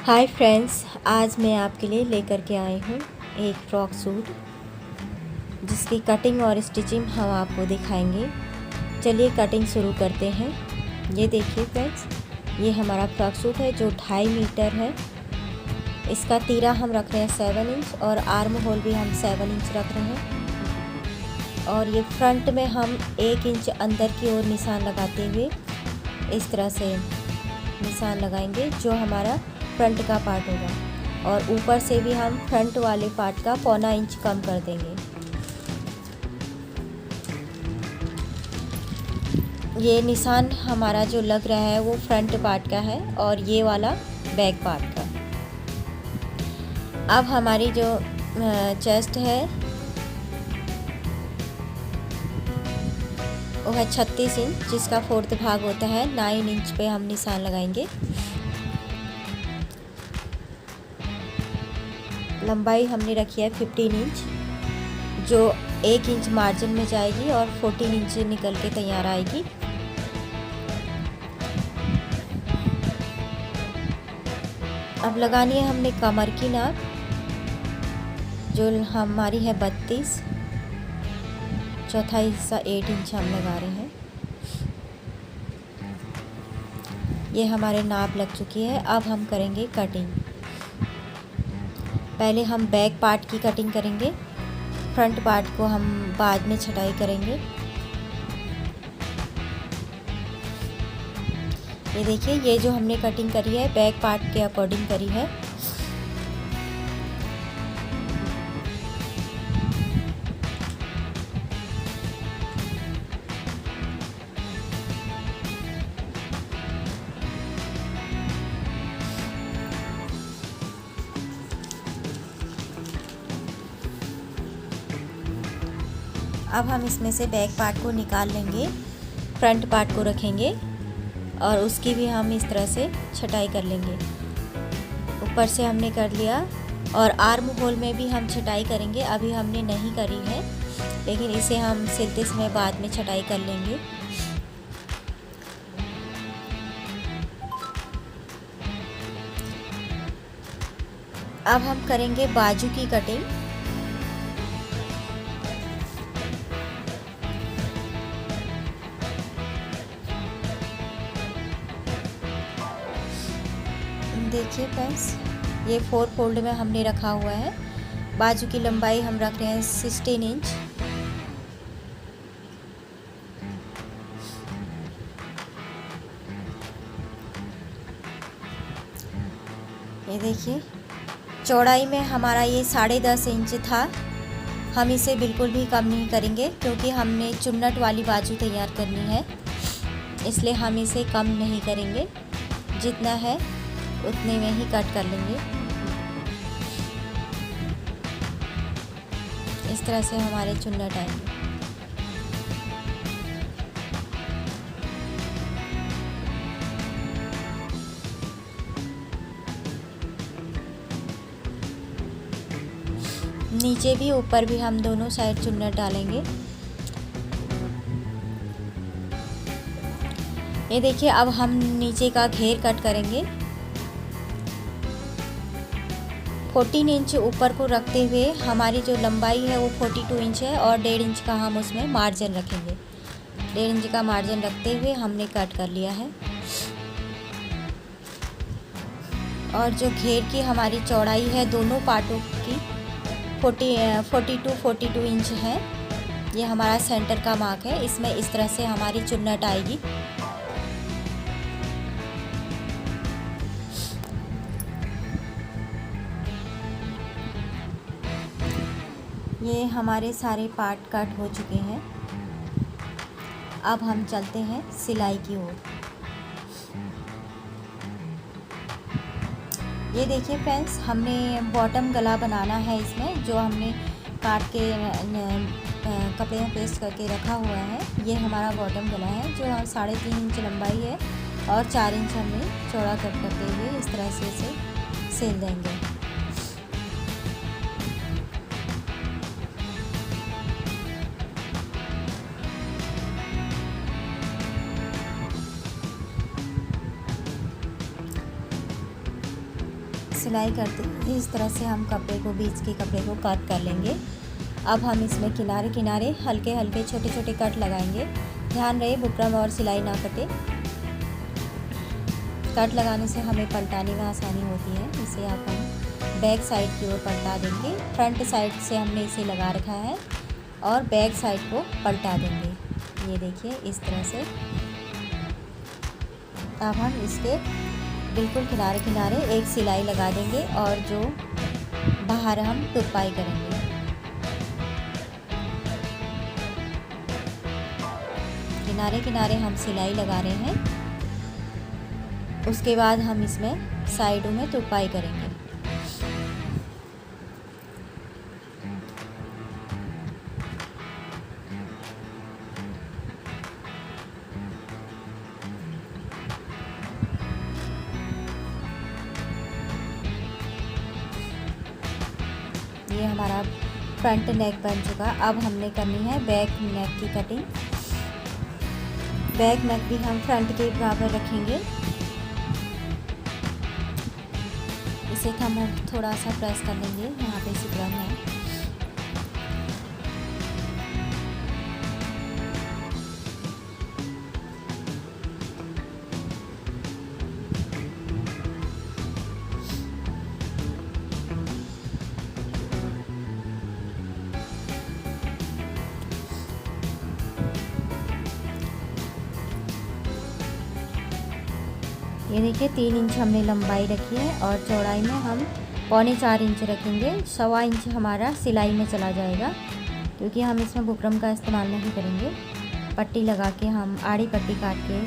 Hi friends, आज मैं आपके लिए लेकर के आई हूँ एक फ्रॉक सूट जिसकी कटिंग और स्टिचिंग हम आपको दिखाएंगे। चलिए कटिंग शुरू करते हैं। ये देखिए फ्रेंड्स, ये हमारा फ्रॉक सूट है जो 2.5 मीटर है। इसका तीरा हम रख रहे हैं 7 इंच और आर्म होल भी हम 7 इंच रख रहे हैं। और ये फ्रंट में हम 1 इंच अंदर की ओर निशान लगाते हुए इस तरह से निशान लगाएंगे जो हमारा फ्रंट का पार्ट होगा। और ऊपर से भी हम फ्रंट वाले पार्ट का 1/4 इंच कम कर देंगे। ये निशान हमारा जो लग रहा है वो फ्रंट पार्ट का है और ये वाला बैक पार्ट का। अब हमारी जो चेस्ट है वो है 36 इंच, जिसका 4th भाग होता है। 9 इंच पे हम निशान लगाएंगे। लंबाई हमने रखी है 15 इंच, जो 1 इंच मार्जिन में जाएगी और 14 इंच निकल के तैयार आएगी। अब लगानी है हमने कमर की नाप, जो हमारी है 32, चौथा हिस्सा 8 इंच हम लगा रहे हैं। ये हमारे नाप लग चुकी है। अब हम करेंगे कटिंग। पहले हम बैक पार्ट की कटिंग करेंगे, फ्रंट पार्ट को हम बाद में छटाई करेंगे। ये देखिए, ये जो हमने कटिंग करी है बैक पार्ट के अकॉर्डिंग करी है। अब हम इसमें से बैक पार्ट को निकाल लेंगे, फ्रंट पार्ट को रखेंगे और उसकी भी हम इस तरह से छटाई कर लेंगे। ऊपर से हमने कर लिया और आर्म होल में भी हम छटाई करेंगे। अभी हमने नहीं करी है, लेकिन इसे हम सिलते समय बाद में छटाई कर लेंगे। अब हम करेंगे बाजू की कटिंग। देखिए फ्रेंड्स, ये 4 फोल्ड में हमने रखा हुआ है। बाजू की लंबाई हम रख रहे हैं 16 इंच। ये देखिए, चौड़ाई में हमारा ये 10.5 इंच था। हम इसे बिल्कुल भी कम नहीं करेंगे क्योंकि हमने चुन्नट वाली बाजू तैयार करनी है, इसलिए हम इसे कम नहीं करेंगे। जितना है उतने में ही कट कर लेंगे। इस तरह से हमारे चुन्नट आएंगे। नीचे भी ऊपर भी हम दोनों साइड चुन्नट डालेंगे। ये देखिए, अब हम नीचे का घेर कट करेंगे। 14 इंच ऊपर को रखते हुए हमारी जो लंबाई है वो 42 इंच है और 1.5 इंच का हम उसमें मार्जिन रखेंगे। 1.5 इंच का मार्जिन रखते हुए हमने कट कर लिया है। और जो घेर की हमारी चौड़ाई है दोनों पार्टों की 42 इंच है। ये हमारा सेंटर का मार्क है। इसमें इस तरह से हमारी चुन्नट आएगी। ये हमारे सारे पार्ट कट हो चुके हैं। अब हम चलते हैं सिलाई की ओर। ये देखिए फ्रेंड्स, हमने बॉटम गला बनाना है इसमें, जो हमने काट के कपड़े में पेस्ट करके रखा हुआ है। ये हमारा बॉटम गला है जो 3.5 इंच लंबाई है और 4 इंच हमने चौड़ा कट करते हुए इस तरह से इसे सिल देंगे। सिलाई करते हैं इस तरह से हम कपड़े को, बीच के कपड़े को कट कर लेंगे। अब हम इसमें किनारे किनारे हल्के हल्के छोटे छोटे कट लगाएंगे। ध्यान रहे बुकरम और सिलाई ना कटे। कट लगाने से हमें पलटाने में आसानी होती है। इसे आप हम बैक साइड की ओर पलटा देंगे। फ्रंट साइड से हमने इसे लगा रखा है और बैक साइड को पलटा देंगे। ये देखिए इस तरह से। अब हम इसके बिल्कुल किनारे किनारे एक सिलाई लगा देंगे और जो बाहर हम तुरपाई करेंगे। किनारे किनारे हम सिलाई लगा रहे हैं। उसके बाद हम इसमें साइडों में तुरपाई करेंगे। ये हमारा फ्रंट नेक बन चुका। अब हमने करनी है बैक नेक की कटिंग। बैक नेक भी हम फ्रंट के बराबर रखेंगे। इसे हम थोड़ा सा प्रेस कर लेंगे, यहाँ पे सिकुड़न है। ये देखिए 3 इंच हमने लंबाई रखी है और चौड़ाई में हम 3.25 इंच रखेंगे। 1.25 इंच हमारा सिलाई में चला जाएगा, क्योंकि हम इसमें बुकरम का इस्तेमाल नहीं करेंगे। पट्टी लगा के हम आड़ी पट्टी काट के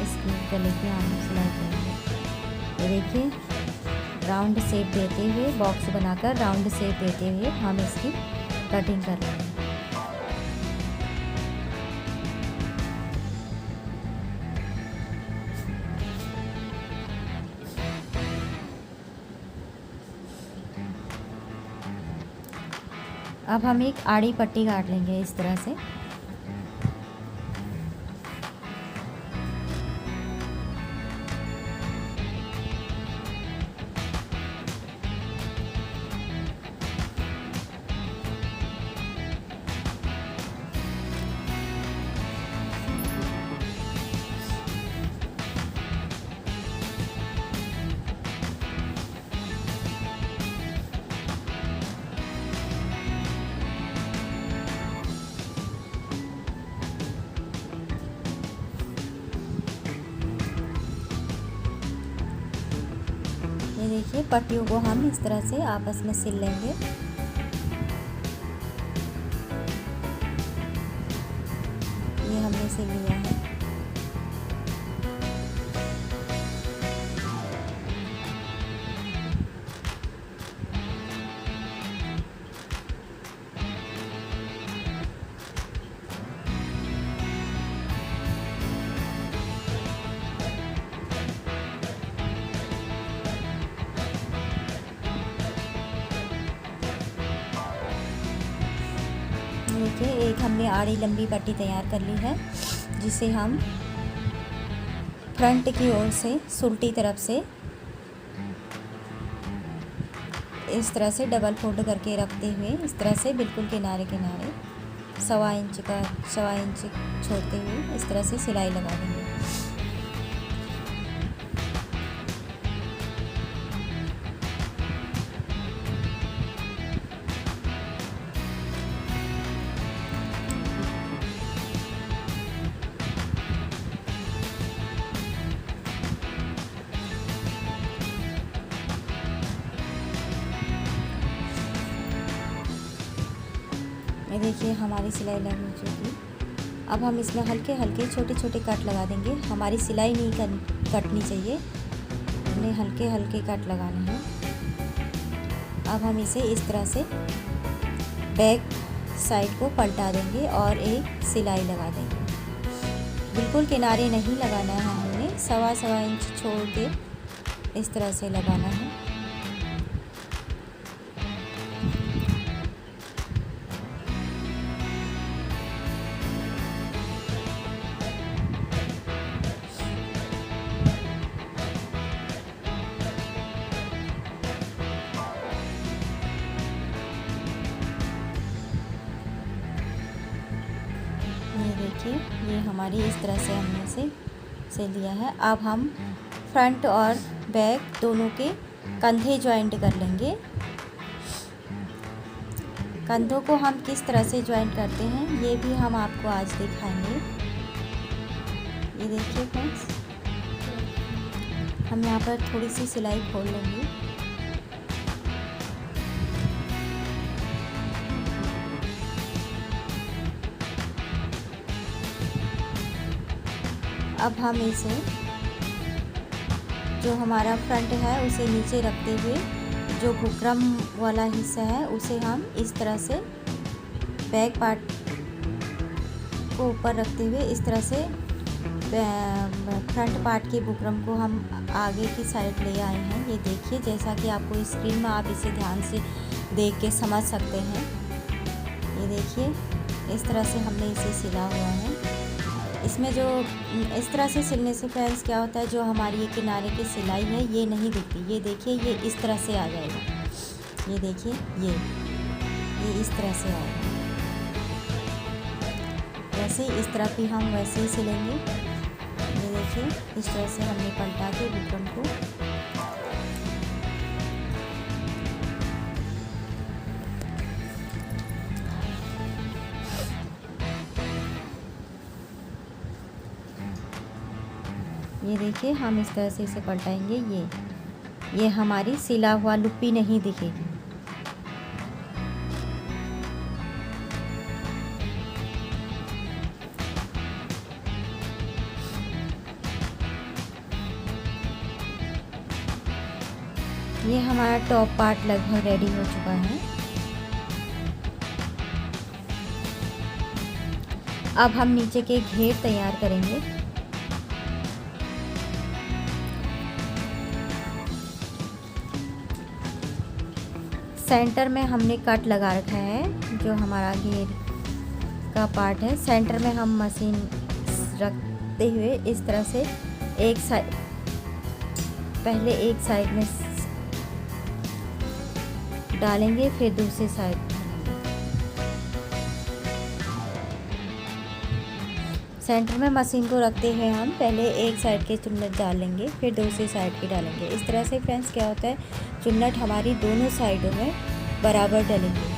इसकी गले की हम सिलाई करेंगे। ये देखिए राउंड शेप देते हुए, बॉक्स बनाकर राउंड शेप देते हुए हम इसकी कटिंग कर रहे हैं। अब हम एक आड़ी पट्टी काट लेंगे इस तरह से। ये देखिए पट्टियों को हम इस तरह से आपस में सिल लेंगे। ये हमने सिल लिया है। देखिए एक हमने आड़ी लंबी पट्टी तैयार कर ली है, जिसे हम फ्रंट की ओर से उल्टी तरफ से इस तरह से डबल फोल्ड करके रखते हुए इस तरह से बिल्कुल किनारे किनारे 1.25 इंच छोड़ते हुए इस तरह से सिलाई लगा देंगे। ये देखिए हमारी सिलाई लग चुकी। अब हम इसमें हल्के हल्के छोटे छोटे कट लगा देंगे। हमारी सिलाई नहीं कटनी चाहिए, हमने हल्के हल्के कट लगाने हैं। अब हम इसे इस तरह से बैक साइड को पलटा देंगे और एक सिलाई लगा देंगे। बिल्कुल किनारे नहीं लगाना है, हमने 1.25 इंच छोड़ के इस तरह से लगाना है। देखिए ये हमारी इस तरह से हमने इसे सिल लिया है। अब हम फ्रंट और बैक दोनों के कंधे जॉइंट कर लेंगे। कंधों को हम किस तरह से जॉइंट करते हैं ये भी हम आपको आज दिखाएंगे। ये देखिए फ्रेंड्स, हम यहाँ पर थोड़ी सी सिलाई खोल लेंगे। अब हम इसे जो हमारा फ्रंट है उसे नीचे रखते हुए जो बुकरम वाला हिस्सा है उसे हम इस तरह से बैक पार्ट को ऊपर रखते हुए इस तरह से फ्रंट पार्ट के बुकरम को हम आगे की साइड ले आए हैं। ये देखिए, जैसा कि आपको स्क्रीन में आप इसे ध्यान से देख के समझ सकते हैं। ये देखिए इस तरह से हमने इसे सिला हुआ है। इसमें जो इस तरह से सिलने से फ्रेंड्स क्या होता है, जो हमारी ये किनारे की सिलाई है ये नहीं दिखती। ये देखिए ये इस तरह से आ जाएगा। ये देखिए ये इस तरह से आएगा। वैसे इस तरह भी हम वैसे ही सिलेंगे। ये देखिए इस तरह से हमने पलटा के बुकरम को ये देखिए हम इस तरह से इसे पलटाएंगे। ये हमारी सिला हुआ लुप्पी नहीं दिखेगी। ये हमारा टॉप पार्ट लगभग रेडी हो चुका है। अब हम नीचे के घेर तैयार करेंगे। सेंटर में हमने कट लगा रखा है। जो हमारा घेर का पार्ट है, सेंटर में हम मशीन रखते हुए इस तरह से एक साइड, पहले एक साइड में डालेंगे फिर दूसरी साइड। सेंटर में मशीन को रखते हुए हम पहले एक साइड के चुन्नट डालेंगे फिर दूसरी साइड की डालेंगे। इस तरह से फ्रेंड्स क्या होता है, चुन्नट हमारी दोनों साइडों में बराबर डलेंगे।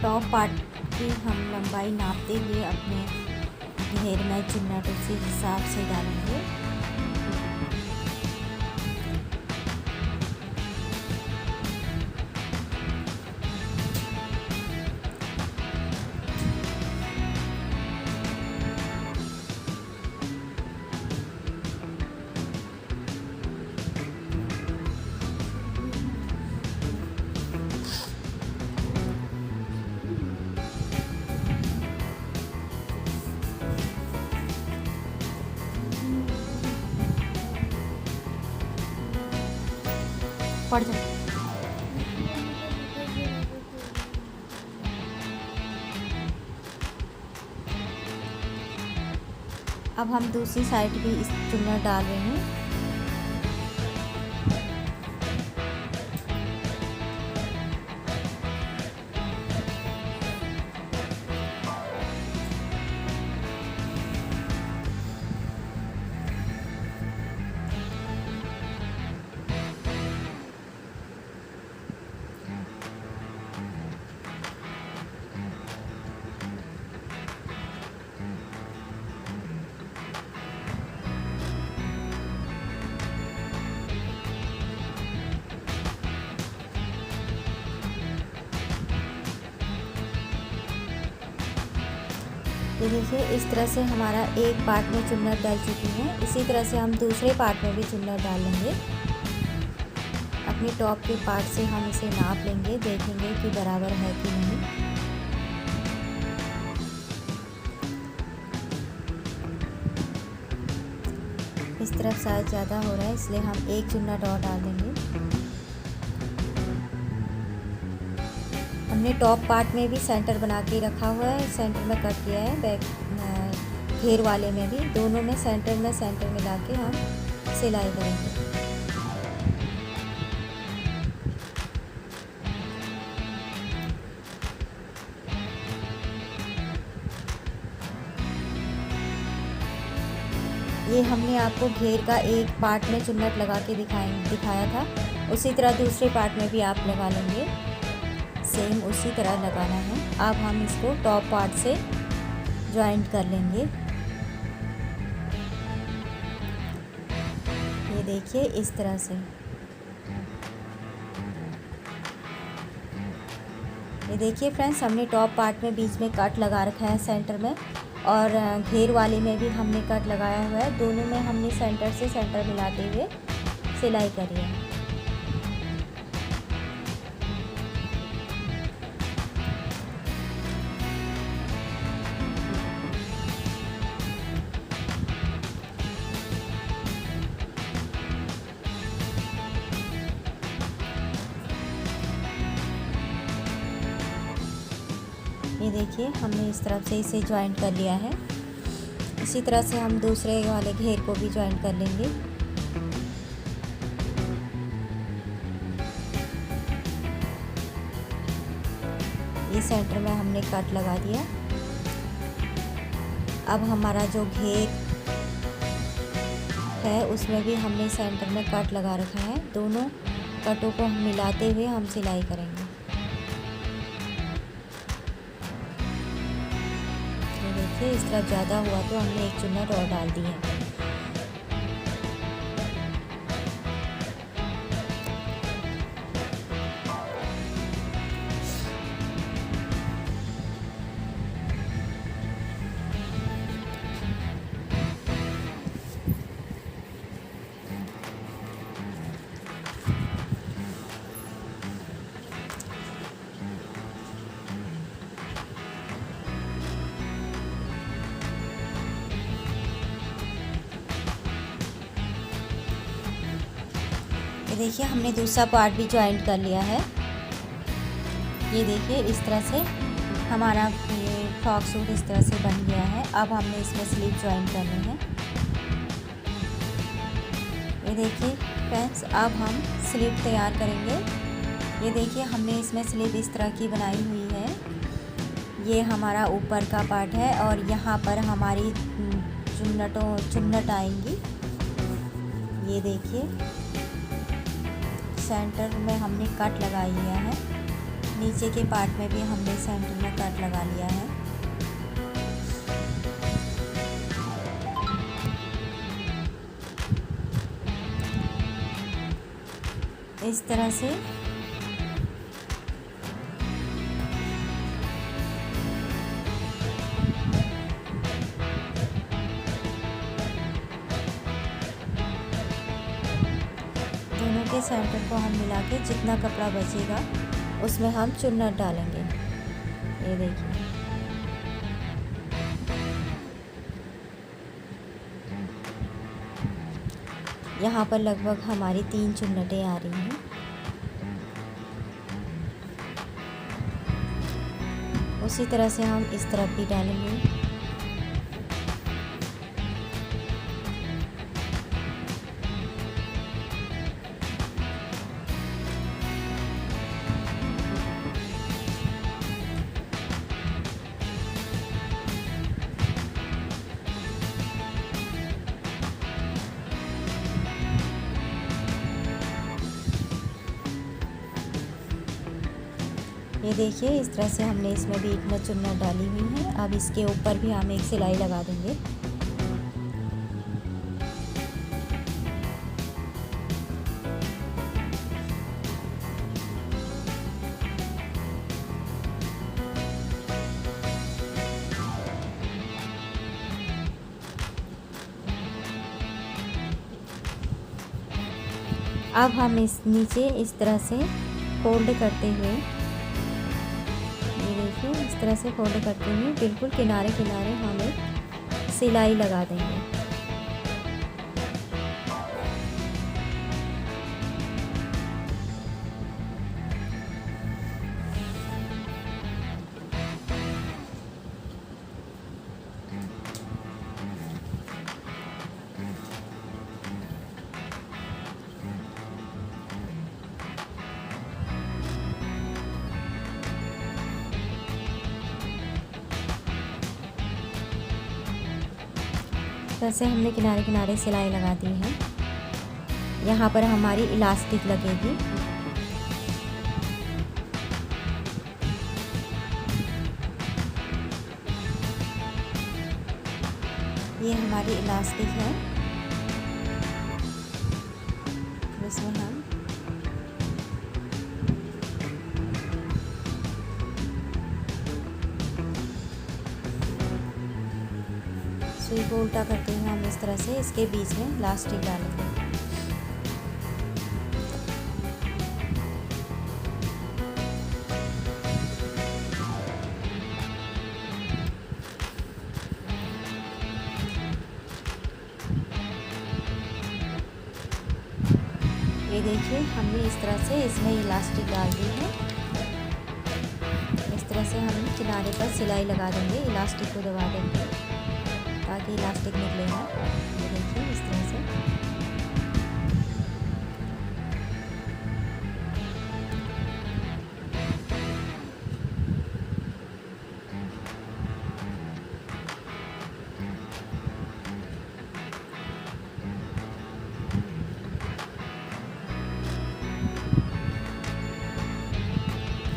टॉप पार्ट की हम लंबाई नापते हुए अपने घेर में चुन्नट उसी हिसाब से डालेंगे। पड़ जाए। अब हम दूसरी साइड भी इस चुन्नट डाल रहे हैं। ये देखिए इस तरह से हमारा एक पार्ट में चुन्नट डाल चुकी है। इसी तरह से हम दूसरे पार्ट में भी चुन्नट डाल लेंगे। अपने टॉप के पार्ट से हम इसे नाप लेंगे, देखेंगे कि बराबर है कि नहीं। इस तरफ साइज ज़्यादा हो रहा है, इसलिए हम एक चुन्नट और डाल देंगे। हमने टॉप पार्ट में भी सेंटर बना के रखा हुआ है, सेंटर में कट किया है। बैक घेर वाले में भी, दोनों में सेंटर मिला के हम सिलाई करेंगे। ये हमने आपको घेर का एक पार्ट में चुन्नट लगा के दिखाया था, उसी तरह दूसरे पार्ट में भी आप लगा लेंगे। सेम उसी तरह लगाना है। अब हम इसको टॉप पार्ट से जॉइंट कर लेंगे। ये देखिए इस तरह से। ये देखिए फ्रेंड्स, हमने टॉप पार्ट में बीच में कट लगा रखा है सेंटर में, और घेर वाले में भी हमने कट लगाया हुआ है। दोनों में हमने सेंटर से सेंटर मिलाते हुए सिलाई करी है। ये देखिए हमने इस तरफ से इसे ज्वाइंट कर लिया है। इसी तरह से हम दूसरे वाले घेर को भी ज्वाइंट कर लेंगे। ये सेंटर में हमने कट लगा दिया। अब हमारा जो घेर है उसमें भी हमने सेंटर में कट लगा रखा है। दोनों कटों को हम मिलाते हुए हम सिलाई करेंगे। देखिए इस तरह ज़्यादा हुआ तो हमने एक चुन्नट और डाल दी है। ये देखिए हमने दूसरा पार्ट भी ज्वाइंट कर लिया है। ये देखिए इस तरह से हमारा ये फ्रॉक सूट इस तरह से बन गया है। अब हमने इसमें स्लीव ज्वाइंट करनी है। ये देखिए फ्रेंड्स, अब हम स्लीव तैयार करेंगे। ये देखिए हमने इसमें स्लीव इस तरह की बनाई हुई है। ये हमारा ऊपर का पार्ट है और यहाँ पर हमारी चुन्नट आएंगी। ये देखिए सेंटर में हमने कट लगा लिया है। नीचे के पार्ट में भी हमने सेंटर में कट लगा लिया है। इस तरह से दोनों के सेंटर को हम मिला के जितना कपड़ा बचेगा उसमें हम चुन्नट डालेंगे। ये देखिए यहाँ पर लगभग हमारी 3 चुन्नटें आ रही हैं। उसी तरह से हम इस तरफ भी डालेंगे। ये देखिए इस तरह से हमने इसमें बीच में चुन्नट डाली हुई है। अब इसके ऊपर भी हम एक सिलाई लगा देंगे। अब हम इस नीचे इस तरह से फोल्ड करते हुए, इस तरह से फोल्ड करते हुए बिल्कुल किनारे किनारे हम एक सिलाई लगा देंगे। तरह से हमने किनारे किनारे सिलाई लगा दी है। यहाँ पर हमारी इलास्टिक लगेगी। ये हमारी इलास्टिक है, इसमें हम सुई को उल्टा करते हुए हम इस तरह से इसके बीच में इलास्टिक डालेंगे। ये देखिए हमने इस तरह से इसमें इलास्टिक डाल दी है। इस तरह से हम किनारे पर सिलाई लगा देंगे, इलास्टिक को दबा देंगे ताकि इलास्टिक निकले ना। ये देखिए इस तरह से।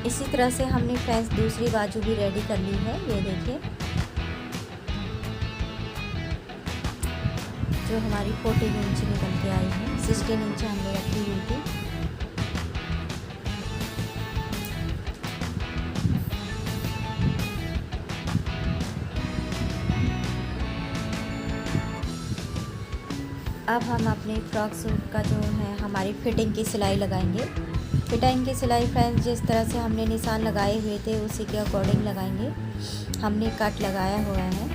इसी तरह से हमने फ्रेंड्स दूसरी बाजू भी रेडी कर ली है। ये देखिए जो हमारी 14 इंच निकल के आई है, 16 इंच हमने रखी हुई थी। अब हम अपने फ्रॉक सूट का जो है हमारी फिटिंग की सिलाई लगाएंगे। फिटिंग की सिलाई फ्रेंड्स जिस तरह से हमने निशान लगाए हुए थे उसी के अकॉर्डिंग लगाएंगे। हमने कट लगाया हुआ है।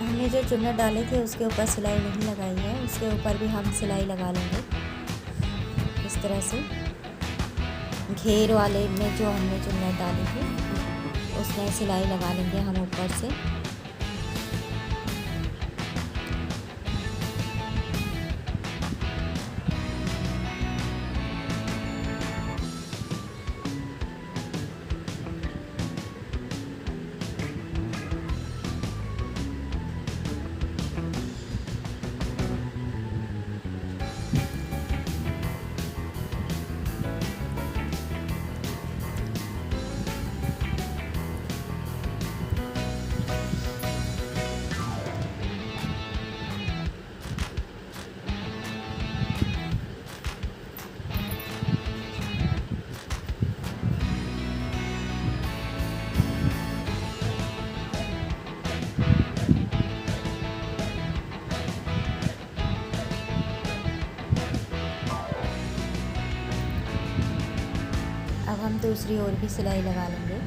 हमने जो चुन्नट डाले थे उसके ऊपर सिलाई नहीं लगाई है, उसके ऊपर भी हम सिलाई लगा लेंगे। इस तरह से घेर वाले में जो हमने चुन्नट डाली थी उसमें सिलाई लगा लेंगे हम ऊपर से। अब हम दूसरी ओर भी सिलाई लगा लेंगे।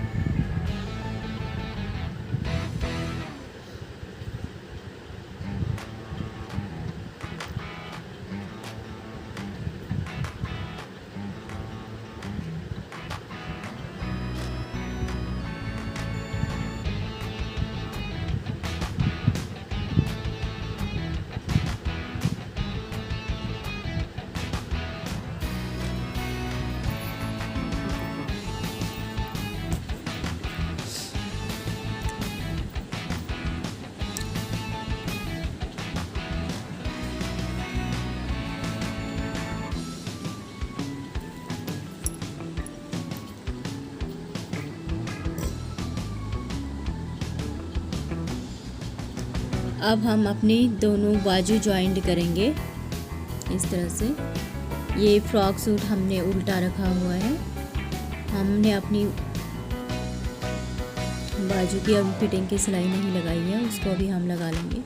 अब हम अपनी दोनों बाजू जॉइंट करेंगे इस तरह से। ये फ्रॉक सूट हमने उल्टा रखा हुआ है। हमने अपनी बाजू की अभी फिटिंग की सिलाई नहीं लगाई है, उसको अभी हम लगा लेंगे।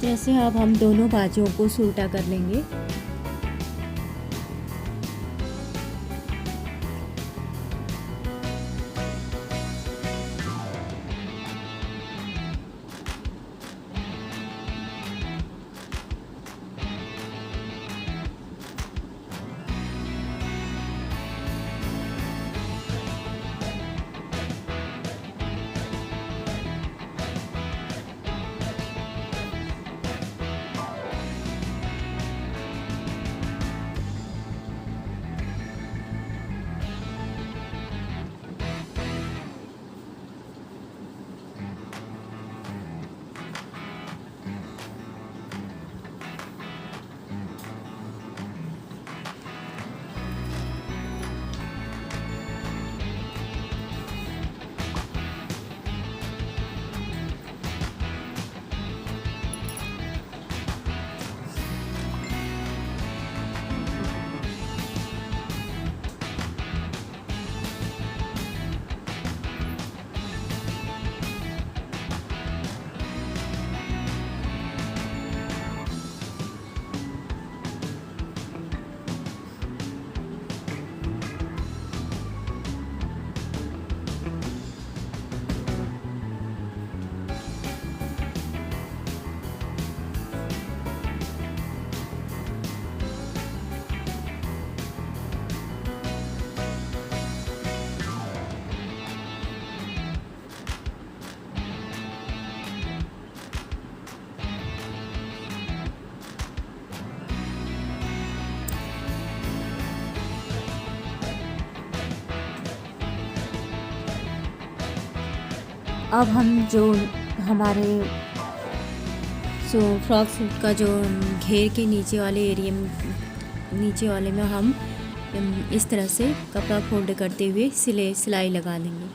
जैसे अब हम दोनों बाजुओं को उल्टा कर लेंगे। अब हम जो हमारे फ्रॉक सूट का जो घेर के नीचे वाले एरिया में, नीचे वाले में हम इस तरह से कपड़ा फोल्ड करते हुए सिलाई लगा देंगे।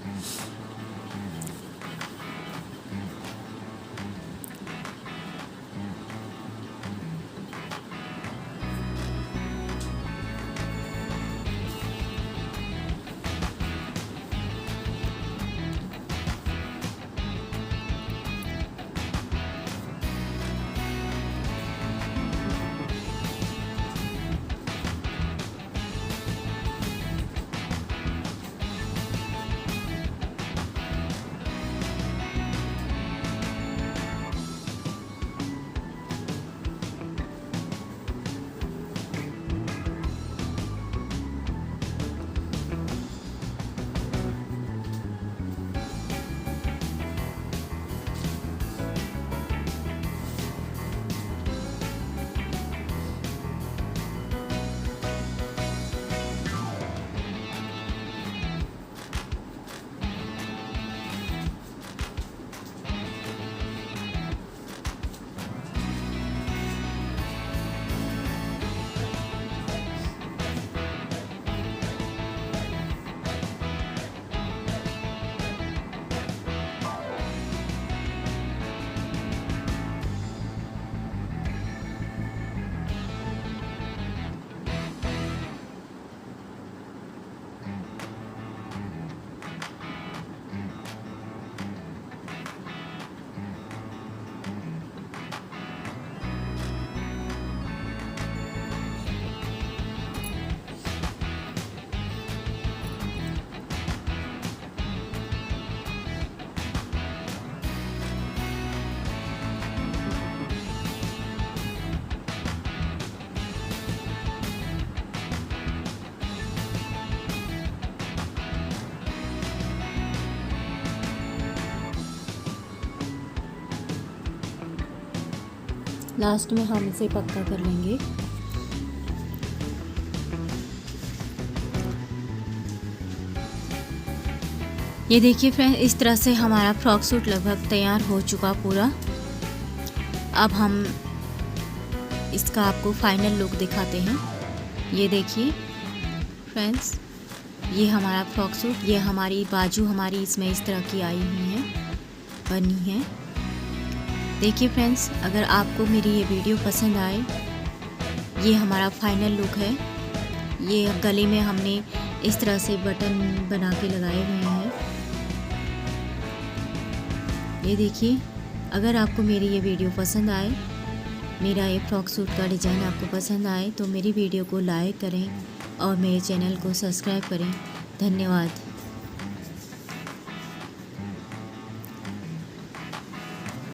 लास्ट में हम इसे पक्का कर लेंगे। ये देखिए फ्रेंड, इस तरह से हमारा फ्रॉक सूट लगभग तैयार हो चुका पूरा। अब हम इसका आपको फाइनल लुक दिखाते हैं। ये देखिए फ्रेंड्स, ये हमारा फ्रॉक सूट, ये हमारी बाजू हमारी इसमें इस तरह की आई हुई है, बनी है। देखिए फ्रेंड्स, अगर आपको मेरी ये वीडियो पसंद आए, ये हमारा फाइनल लुक है। ये गले में हमने इस तरह से बटन बना के लगाए हुए हैं। ये देखिए, अगर आपको मेरी ये वीडियो पसंद आए, मेरा ये फ्रॉक सूट का डिज़ाइन आपको पसंद आए, तो मेरी वीडियो को लाइक करें और मेरे चैनल को सब्सक्राइब करें। धन्यवाद।